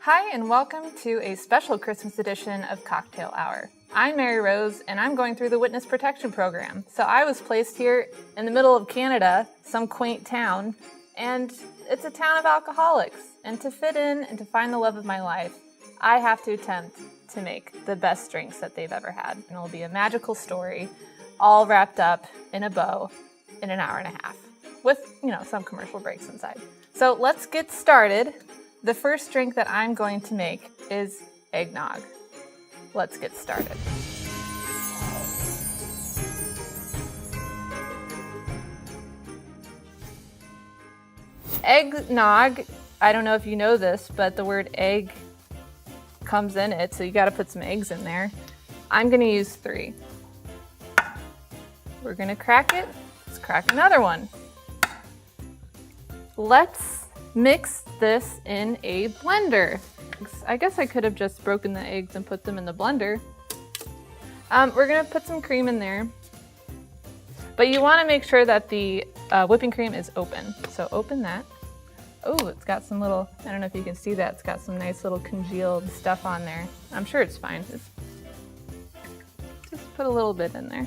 Hi, and welcome to a special Christmas edition of Cocktail Hour. I'm Mary Rose, and I'm going through the Witness Protection Program. So I was placed here in the middle of Canada, some quaint town, and it's a town of alcoholics. And to fit in and to find the love of my life, I have to attempt to make the best drinks that they've ever had. And it'll be a magical story, all wrapped up in a bow in an hour and a half, with, some commercial breaks inside. So let's get started. The first drink that I'm going to make is eggnog. Let's get started. Eggnog, I don't know if you know this, but the word egg comes in it, so you gotta put some eggs in there. I'm gonna use 3. We're gonna crack it. Let's crack another one. Let's mix this in a blender. I guess I could have just broken the eggs and put them in the blender. We're gonna put some cream in there, but you wanna make sure that the whipping cream is open. So open that. Oh, it's got some little, I don't know if you can see that, it's got some nice little congealed stuff on there. I'm sure it's fine. Just put a little bit in there.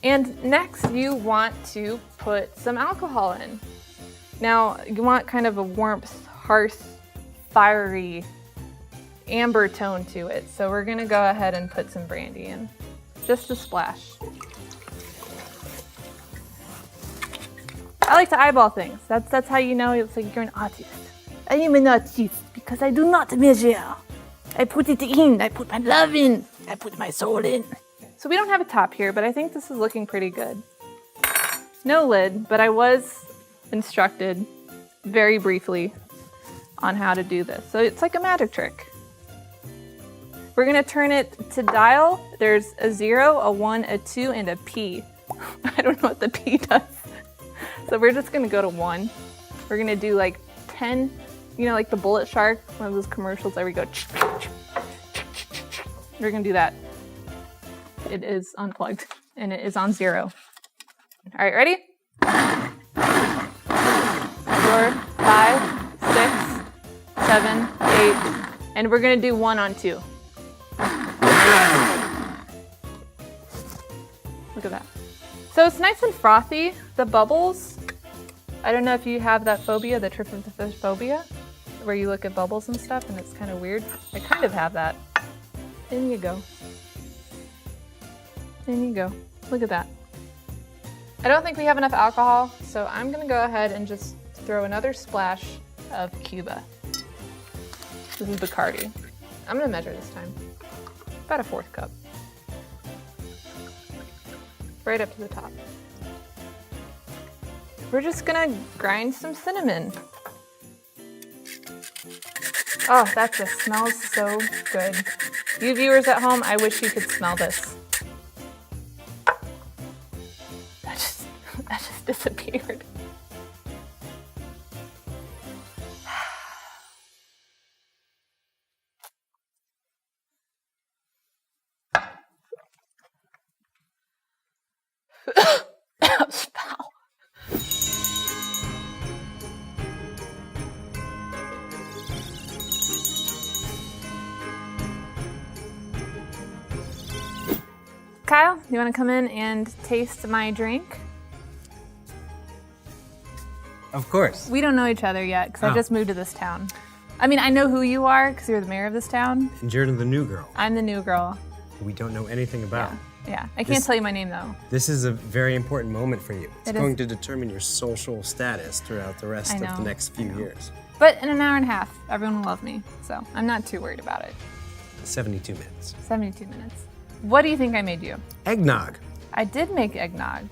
And next you want to put some alcohol in. Now, you want kind of a warmth, harsh, fiery, amber tone to it. So we're gonna go ahead and put some brandy in. Just a splash. I like to eyeball things. That's how you know it's like you're an artist. I am an artist because I do not measure. I put it in, I put my love in, I put my soul in. So we don't have a top here, but I think this is looking pretty good. No lid, but I was instructed very briefly on how to do this. So it's like a magic trick. We're gonna turn it to dial. There's a 0, a 1, a 2, and a P. I don't know what the P does. So we're just gonna go to 1. We're gonna do like 10, like the Bullet Shark, one of those commercials where we go. We're gonna do that. It is unplugged and it is on 0. All right, ready? 4, 5, 6, 7, 8, and we're gonna do 1 on 2. Look at that. So it's nice and frothy. The bubbles, I don't know if you have that phobia, the trip of the fish phobia, where you look at bubbles and stuff and it's kind of weird. I kind of have that. In you go. In you go. Look at that. I don't think we have enough alcohol, so I'm gonna go ahead and just throw another splash of Cuba. This is Bacardi. I'm gonna measure this time. About a 1/4 cup. Right up to the top. We're just gonna grind some cinnamon. Oh, that just smells so good. You viewers at home, I wish you could smell this. That just disappeared. Kyle, you want to come in and taste my drink? Of course. We don't know each other yet because I just moved to this town. I mean, I know who you are because you're the mayor of this town. And you're the new girl. I'm the new girl. We don't know anything about. Yeah. I can't tell you my name though. This is a very important moment for you. It's It going is. to determine your social status throughout the rest of the next few years. But in an hour and a half, everyone will love me. So I'm not too worried about it. 72 minutes. 72 minutes. What do you think I made you? Eggnog. I did make eggnog.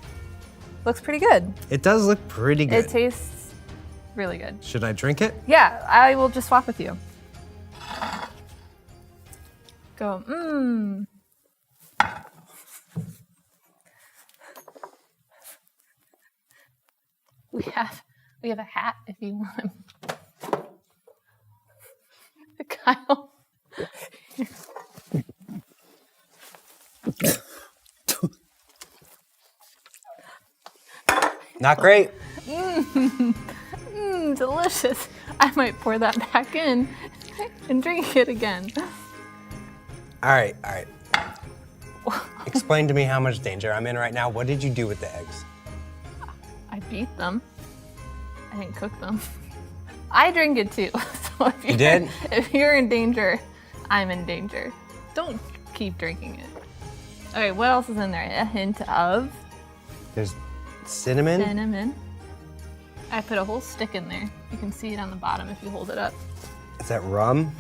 Looks pretty good. It does look pretty good. It tastes really good. Should I drink it? Yeah, I will just swap with you. Go, We have a hat if you want him. Kyle. Not great. delicious. I might pour that back in and drink it again. All right. Explain to me how much danger I'm in right now. What did you do with the eggs? I beat them. I didn't cook them. I drink it too. So You did? If you're in danger, I'm in danger. Don't keep drinking it. Okay, what else is in there? A hint of There's cinnamon. cinnamon. I put a whole stick in there. You can see it on the bottom if you hold it up. Is that rum?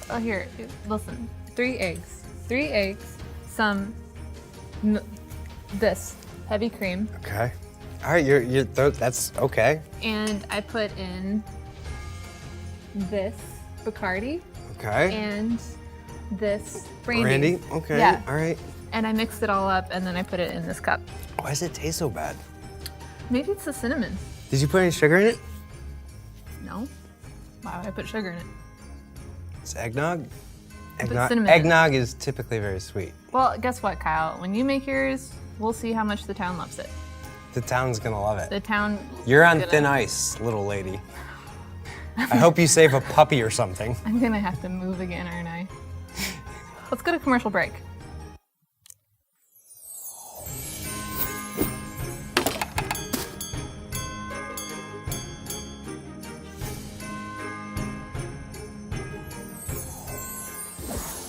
Oh, here, listen. 3 eggs. 3 eggs, some, this, heavy cream. Okay. All right, that's okay. And I put in this Bacardi. Okay. And this brandy. Brandy? Okay, Yeah. all right. And I mixed it all up and then I put it in this cup. Why does it taste so bad? Maybe it's the cinnamon. Did you put any sugar in it? No. Why would I put sugar in it? It's eggnog? put cinnamon in it. Eggnog is typically very sweet. Well, guess what, Kyle? When you make yours, we'll see how much the town loves it. The town's gonna love it. The town. You're on thin ice, little lady. I hope you save a puppy or something. I'm gonna have to move again, aren't I? Let's go to commercial break.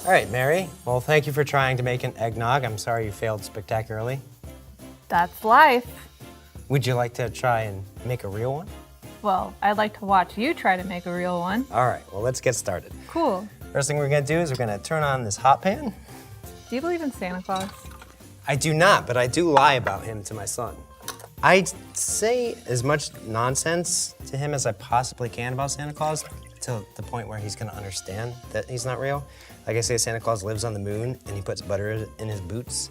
All right, Mary. Well, thank you for trying to make an eggnog. I'm sorry you failed spectacularly. That's life. Would you like to try and make a real one? Well, I'd like to watch you try to make a real one. All right, well, let's get started. Cool. First thing we're gonna do is we're gonna turn on this hot pan. Do you believe in Santa Claus? I do not, but I do lie about him to my son. I say as much nonsense to him as I possibly can about Santa Claus to the point where he's gonna understand that he's not real. Like I say, Santa Claus lives on the moon and he puts butter in his boots.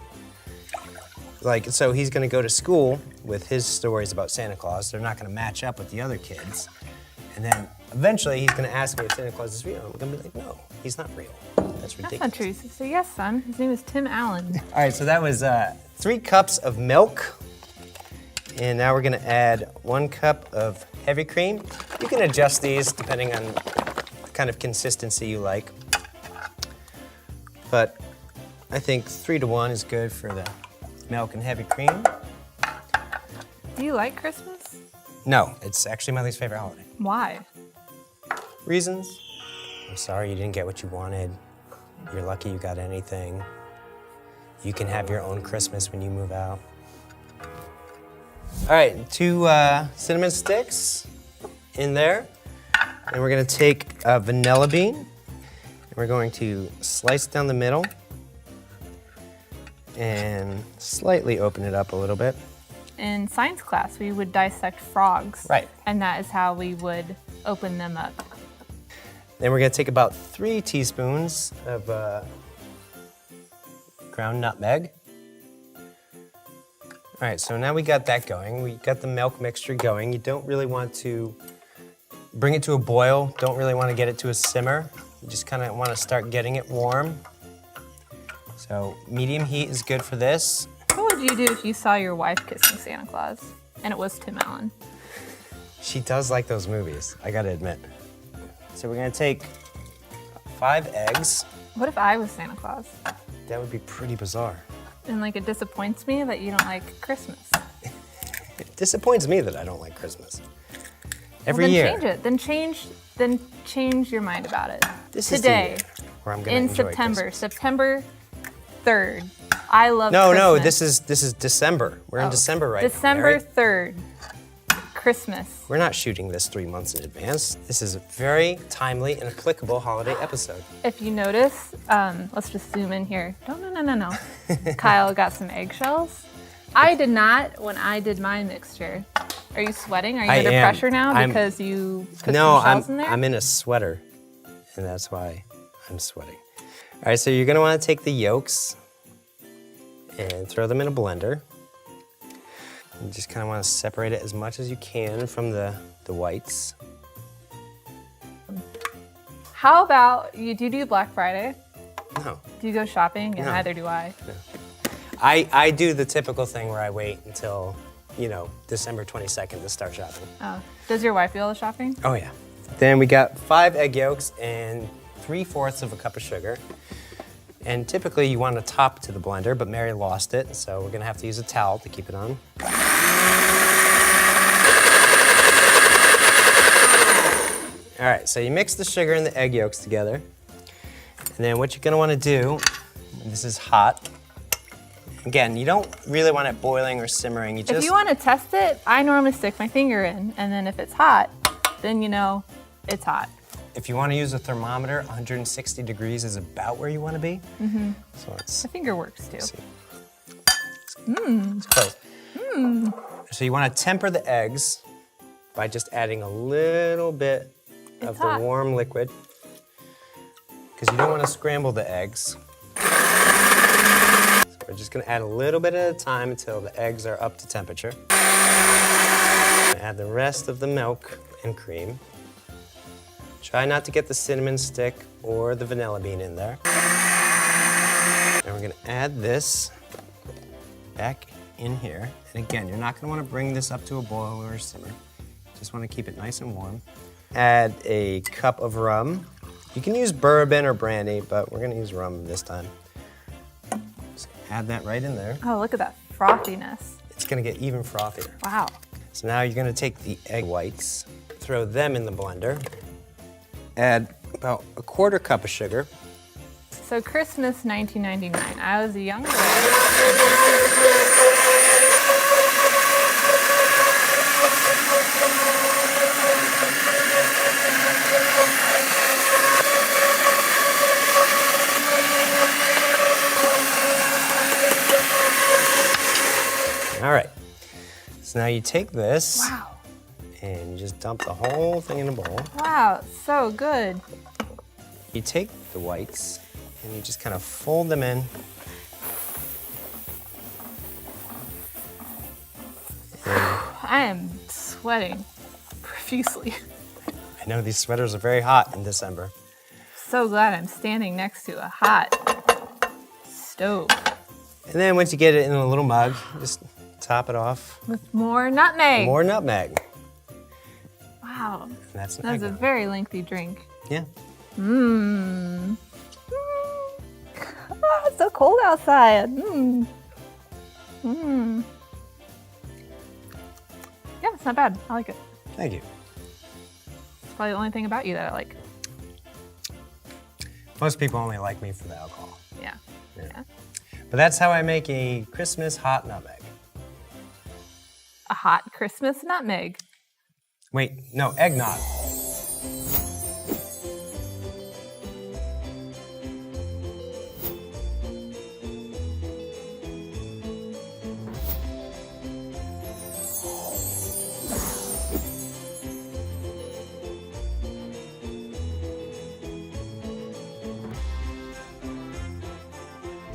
So he's gonna go to school with his stories about Santa Claus. They're not gonna match up with the other kids. And then eventually he's gonna ask me if Santa Claus is real. I'm gonna be like, no, he's not real. That's ridiculous. That's not true. So yes, son. His name is Tim Allen. All right, so that was 3 cups of milk. And now we're gonna add 1 cup of heavy cream. You can adjust these depending on the kind of consistency you like. But I think 3-to-1 is good for the milk and heavy cream. Do you like Christmas? No, it's actually my least favorite holiday. Why? Reasons? I'm sorry you didn't get what you wanted. You're lucky you got anything. You can have your own Christmas when you move out. All right, 2 cinnamon sticks in there. And we're gonna take a vanilla bean, and we're going to slice it down the middle and slightly open it up a little bit. In science class, we would dissect frogs. Right. And that is how we would open them up. Then we're gonna take about 3 teaspoons of ground nutmeg. All right, so now we got that going. We got the milk mixture going. You don't really want to bring it to a boil. Don't really want to get it to a simmer. You just kind of want to start getting it warm. So medium heat is good for this. What would you do if you saw your wife kissing Santa Claus and it was Tim Allen? She does like those movies, I gotta admit. So we're gonna take 5 eggs. What if I was Santa Claus? That would be pretty bizarre. And like it disappoints me that you don't like Christmas. It disappoints me that I don't like Christmas. Every Well, then year. change it. Then change your mind about it. This Today, is the year where I'm gonna in enjoy September, Christmas. September 3rd. I love No, Christmas. this is December. We're in December right now. December Mary. 3rd. Christmas. We're not shooting this 3 months in advance. This is a very timely and applicable holiday episode. If you notice, let's just zoom in here. No. Kyle got some eggshells. I did not when I did my mixture. Are you sweating? Are you I under am. pressure now because you put No, some shells in there? I'm in a sweater, and that's why I'm sweating. All right, so you're gonna wanna take the yolks and throw them in a blender. You just kind of want to separate it as much as you can from the whites. How about you do Black Friday? No. Do you go shopping? And No. neither do I. I do the typical thing where I wait until you know, December 22nd to start shopping. Oh, does your wife do all the shopping? Oh yeah. Then we got 5 egg yolks and 3/4 of a cup of sugar. And typically you want to top to the blender, but Mary lost it, so we're gonna have to use a towel to keep it on. All right, so you mix the sugar and the egg yolks together. And then what you're gonna wanna do, this is hot. Again, you don't really want it boiling or simmering. If you want to test it, I normally stick my finger in, and then if it's hot, then you know it's hot. If you want to use a thermometer, 160 degrees is about where you want to be. Mm-hmm. So let's My finger works too. see. It's close. So you want to temper the eggs by just adding a little bit of the hot. warm liquid, because you don't want to scramble the eggs. So we're just going to add a little bit at a time until the eggs are up to temperature. Add the rest of the milk and cream. Try not to get the cinnamon stick or the vanilla bean in there. And we're gonna add this back in here. And again, you're not gonna wanna bring this up to a boil or a simmer. Just wanna keep it nice and warm. Add a cup of rum. You can use bourbon or brandy, but we're gonna use rum this time. So add that right in there. Oh, look at that frothiness. It's gonna get even frothier. Wow. So now you're gonna take the egg whites, throw them in the blender. Add about a 1/4 cup of sugar. So Christmas 1999, I was a young girl. All right, so now you take this. Wow. And you just dump the whole thing in a bowl. Wow, so good. You take the whites and you just kind of fold them in. I am sweating profusely. I know these sweaters are very hot in December. So glad I'm standing next to a hot stove. And then once you get it in a little mug, just top it off. With more nutmeg. More nutmeg. Wow. And that's an That's a eggnog. very lengthy drink. Yeah. Mmm. Oh, it's so cold outside. Mmm. Mmm. Yeah, it's not bad. I like it. Thank you. It's probably the only thing about you that I like. Most people only like me for the alcohol. Yeah. Yeah. But that's how I make a Christmas hot nutmeg. A hot Christmas nutmeg. Wait, no, eggnog.